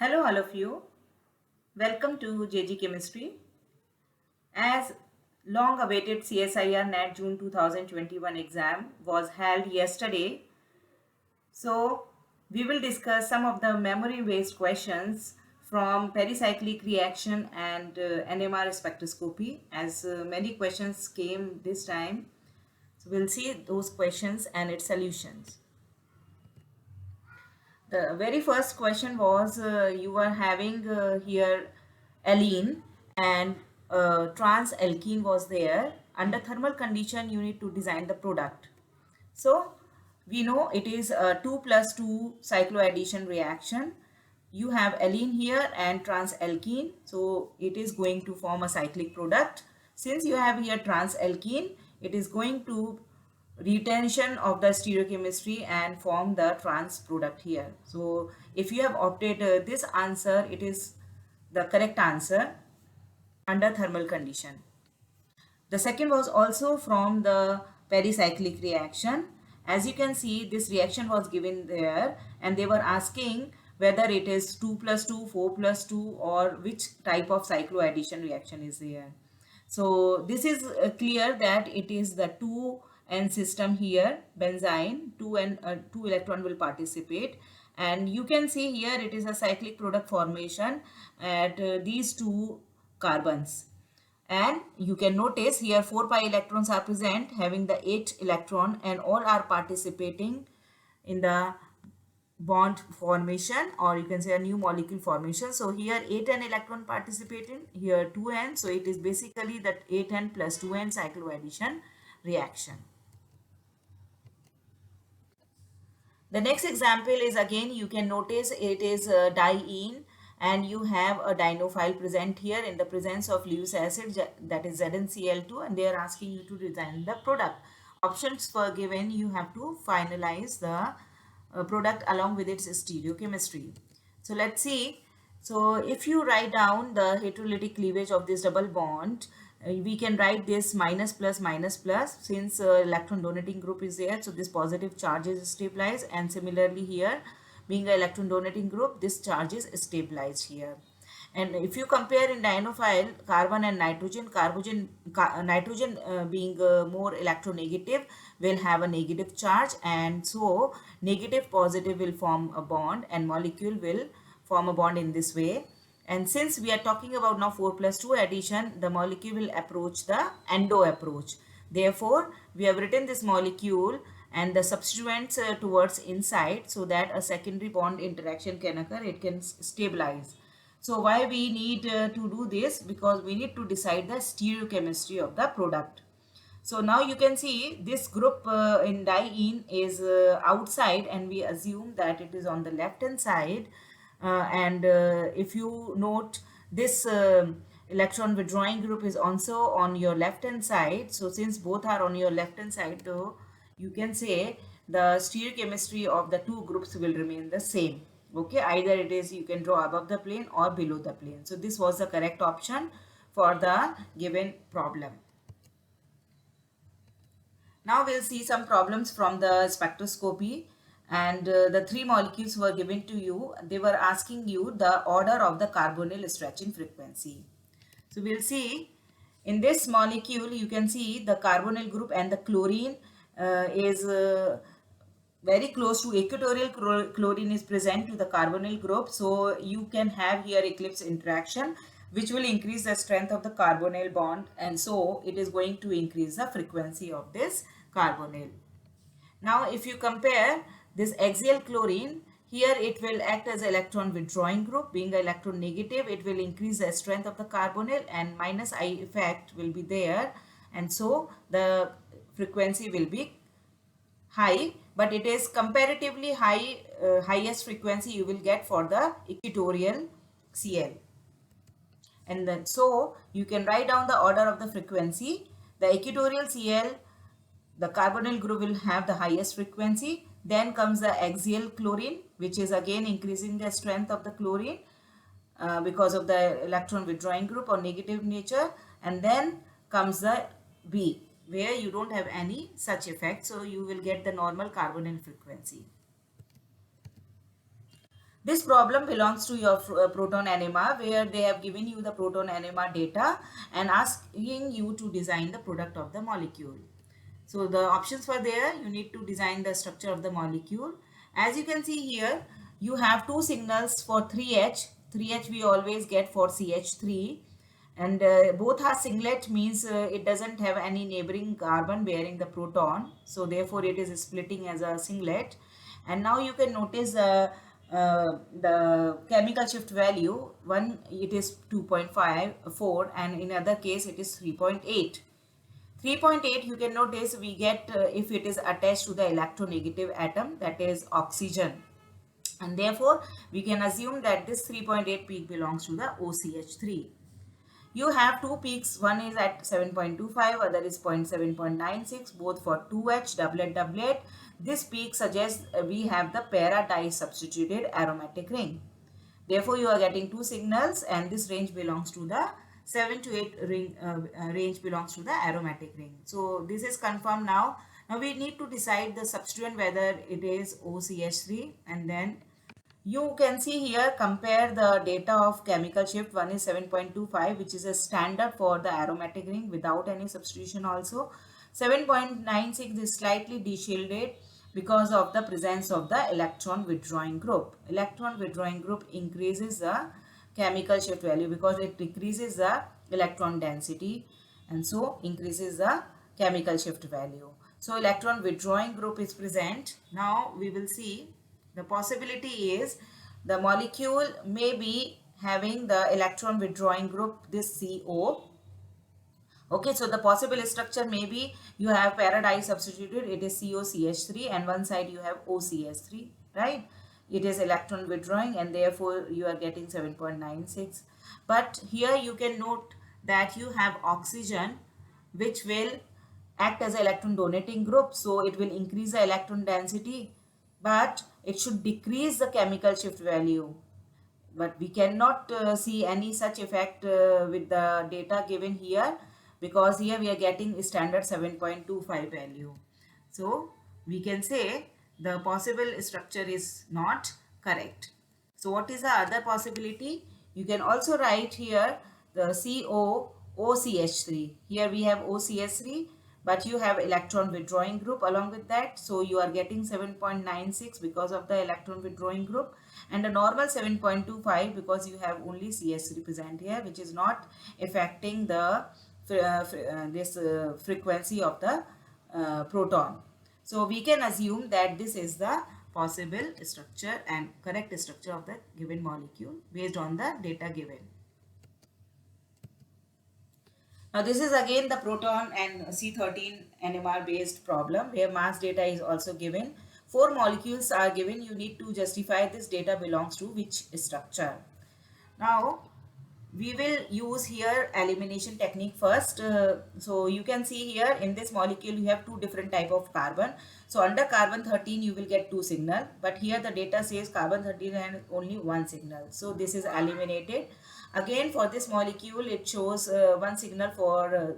Hello all of you. Welcome to JG Chemistry. As long awaited CSIR-NET June 2021 exam was held yesterday, so we will discuss some of the memory based questions from pericyclic reaction and NMR spectroscopy, as many questions came this time. So we'll see those questions and its solutions. The very first question was you were having here alene and trans alkene was there. Under thermal condition, you need to design the product. So we know it is a 2 plus 2 cycloaddition reaction. You have alene here and trans alkene. So it is going to form a cyclic product. Since you have here trans alkene, it is going to retention of the stereochemistry and form the trans product here. So if you have opted this answer, it is the correct answer under thermal condition. The second was also from the pericyclic reaction. As you can see, this reaction was given there and they were asking whether it is 2 plus 2, 4 plus 2 or which type of cycloaddition reaction is there. So this is clear that it is the 2n system here, benzene, 2 electron will participate, and you can see here it is a cyclic product formation at these two carbons. And you can notice here 4 pi electrons are present having the 8 electron and all are participating in the bond formation, or you can say a new molecule formation. So here 8n electron participating, here 2n, so it is basically that 8n plus 2n cycloaddition reaction. The next example is again, you can notice it is diene and you have a dienophile present here in the presence of Lewis acid, that is ZnCl2, and they are asking you to design the product. Options were given, you have to finalize the product along with its stereochemistry. So let's see. So if you write down the heterolytic cleavage of this double bond, we can write this minus plus minus plus, since electron donating group is there, so this positive charge is stabilized, and similarly here being an electron donating group, this charge is stabilized here. And if you compare in dienophile carbon and nitrogen, nitrogen being more electronegative will have a negative charge, and so negative positive will form a bond and molecule will form a bond in this way. And since we are talking about now 4 plus 2 addition, the molecule will approach the endo approach. Therefore, we have written this molecule and the substituents towards inside so that a secondary bond interaction can occur, it can stabilize. So why we need to do this? Because we need to decide the stereochemistry of the product. So now you can see this group in diene is outside, and we assume that it is on the left hand side. And if you note, this electron withdrawing group is also on your left hand side. So since both are on your left hand side, though, you can say the stereochemistry of the two groups will remain the same. Okay, either it is you can draw above the plane or below the plane. So this was the correct option for the given problem. Now we'll see some problems from the spectroscopy, and the three molecules were given to you. They were asking you the order of the carbonyl stretching frequency. So we'll see in this molecule, you can see the carbonyl group and the chlorine is very close to equatorial chlorine is present to the carbonyl group. So you can have here eclipse interaction, which will increase the strength of the carbonyl bond, and so it is going to increase the frequency of this carbonyl. Now if you compare this axial chlorine, here it will act as electron withdrawing group. Being electron negative, it will increase the strength of the carbonyl, and minus I effect will be there, and so the frequency will be high, but it is comparatively high, highest frequency you will get for the equatorial Cl. And then so you can write down the order of the frequency. The equatorial Cl, the carbonyl group will have the highest frequency. Then comes the axial chlorine, which is again increasing the strength of the chlorine because of the electron withdrawing group or negative nature. And then comes the B, where you don't have any such effect, so you will get the normal carbonyl frequency. This problem belongs to your Proton Nmr, where they have given you the Proton Nmr data and asking you to design the product of the molecule. So the options were there. You need to design the structure of the molecule. As you can see here, you have two signals for 3H. 3H we always get for CH3, and both are singlet, means it doesn't have any neighboring carbon bearing the proton, so therefore it is splitting as a singlet. And now you can notice the chemical shift value. One, it is 2.54, and in other case it is 3.8. 3.8, you can notice we get if it is attached to the electronegative atom, that is oxygen, and therefore we can assume that this 3.8 peak belongs to the OCH3. You have two peaks, one is at 7.25, other is 7.96, both for 2H doublet. This peak suggests we have the para-disubstituted aromatic ring. Therefore, you are getting two signals, and this range belongs to the 7 to 8 range belongs to the aromatic ring. So this is confirmed now. Now we need to decide the substituent, whether it is OCH3, and then you can see here, compare the data of chemical shift. One is 7.25, which is a standard for the aromatic ring without any substitution also. 7.96 is slightly deshielded because of the presence of the electron withdrawing group. Electron withdrawing group increases the chemical shift value because it decreases the electron density, and so increases the chemical shift value. So electron withdrawing group is present. Now we will see the possibility is the molecule may be having the electron withdrawing group, this CO. Okay, so the possible structure may be you have para substituted, it is COCH3, and one side you have OCH3, right? It is electron withdrawing, and therefore you are getting 7.96. But here you can note that you have oxygen, which will act as an electron donating group, so it will increase the electron density, but it should decrease the chemical shift value. But we cannot see any such effect with the data given here, because here we are getting standard 7.25 value. So we can say the possible structure is not correct. So what is the other possibility? You can also write here the COOCH3. Here we have OCH3, but you have electron withdrawing group along with that. So you are getting 7.96 because of the electron withdrawing group, and a normal 7.25 because you have only CH3 present here, which is not affecting the frequency of the proton. So we can assume that this is the possible structure and correct structure of the given molecule based on the data given. Now this is again the proton and C13 NMR based problem, where mass data is also given. 4 molecules are given. You need to justify this data belongs to which structure. Now we will use here elimination technique first. So you can see here in this molecule you have two different type of carbon. So under carbon 13 you will get two signal, but here the data says carbon 13 has only one signal. So this is eliminated. Again for this molecule it shows one signal for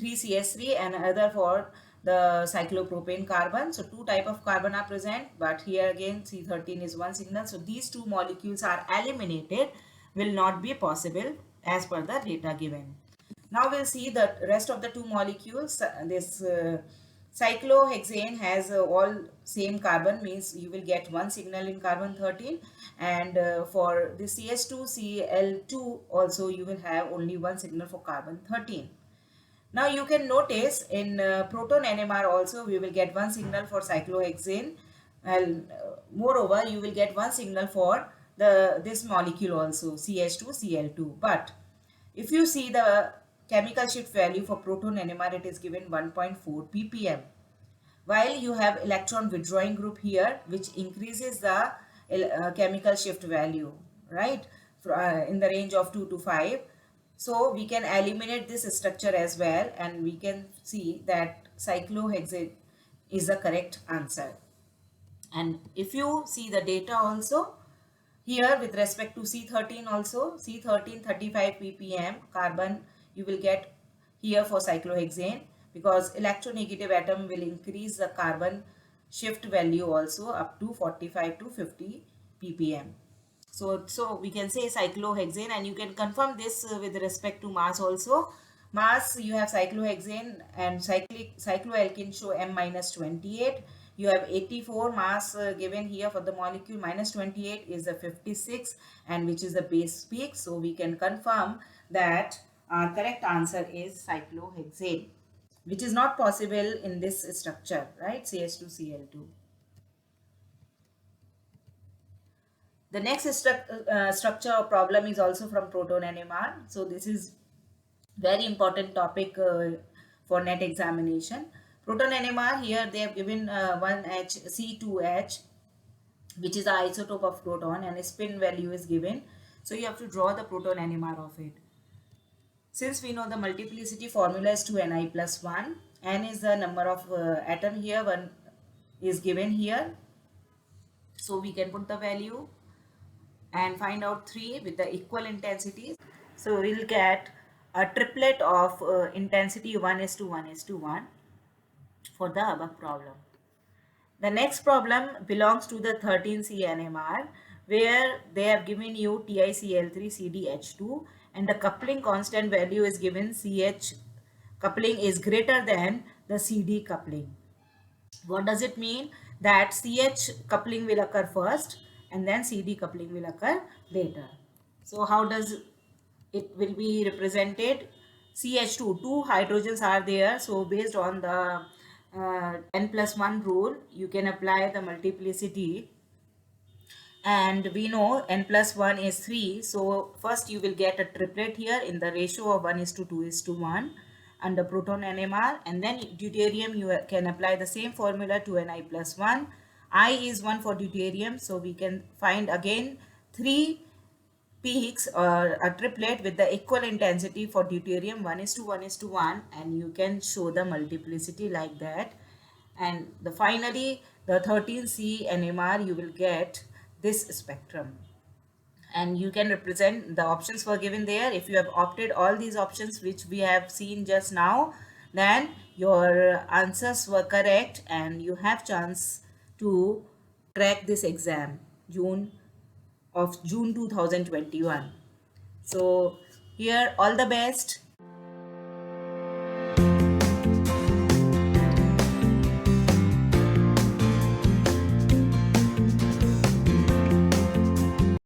3CH3 and another for the cyclopropane carbon. So two type of carbon are present, but here again C13 is one signal. So these two molecules are eliminated, will not be possible as per the data given. Now we'll see the rest of the two molecules. This cyclohexane has all same carbon, means you will get one signal in carbon 13, and for the CH2Cl2 also you will have only one signal for carbon 13. Now you can notice in proton NMR also we will get one signal for cyclohexane, and moreover you will get one signal for this molecule also, CH2Cl2. But if you see the chemical shift value for proton NMR, it is given 1.4 ppm, while you have electron withdrawing group here, which increases the chemical shift value, right, in the range of 2 to 5. So we can eliminate this structure as well, and we can see that cyclohexane is the correct answer. And if you see the data also, here with respect to C13 also, C13 35 ppm carbon you will get here for cyclohexane, because electronegative atom will increase the carbon shift value also up to 45 to 50 ppm. So we can say cyclohexane, and you can confirm this with respect to mass also. Mass, you have cyclohexane and cycloalkene show M minus 28. You have 84 mass given here for the molecule. Minus 28 is a 56, and which is the base peak. So we can confirm that our correct answer is cyclohexane, which is not possible in this structure, right? CH2Cl2. The next structure or problem is also from Proton Nmr. So this is very important topic for net examination. Proton Nmr, here they have given 1H C2H, which is the isotope of proton, and a spin value is given. So you have to draw the Proton Nmr of it. Since we know the multiplicity formula is 2Ni plus 1, N is the number of atom here, 1 is given here. So we can put the value and find out 3 with the equal intensities. So we'll get a triplet of intensity 1:1:1 for the above problem. The next problem belongs to the 13C NMR, where they have given you TiCl3CdH2 and the coupling constant value is given CH coupling is greater than the CD coupling. What does it mean? That CH coupling will occur first and then CD coupling will occur later. So how does it will be represented? CH2, two hydrogens are there. So based on the n plus 1 rule, you can apply the multiplicity, and we know n plus 1 is 3. So first you will get a triplet here in the ratio of 1:2:1 under proton NMR, and then deuterium you can apply the same formula to Ni plus 1. I is 1 for deuterium, so we can find again 3 peaks or a triplet with the equal intensity for deuterium 1:1:1, and you can show the multiplicity like that. And finally the 13C NMR, you will get this spectrum, and you can represent the options were given there. If you have opted all these options which we have seen just now, then your answers were correct and you have chance to crack this exam June 2021. So here all the best.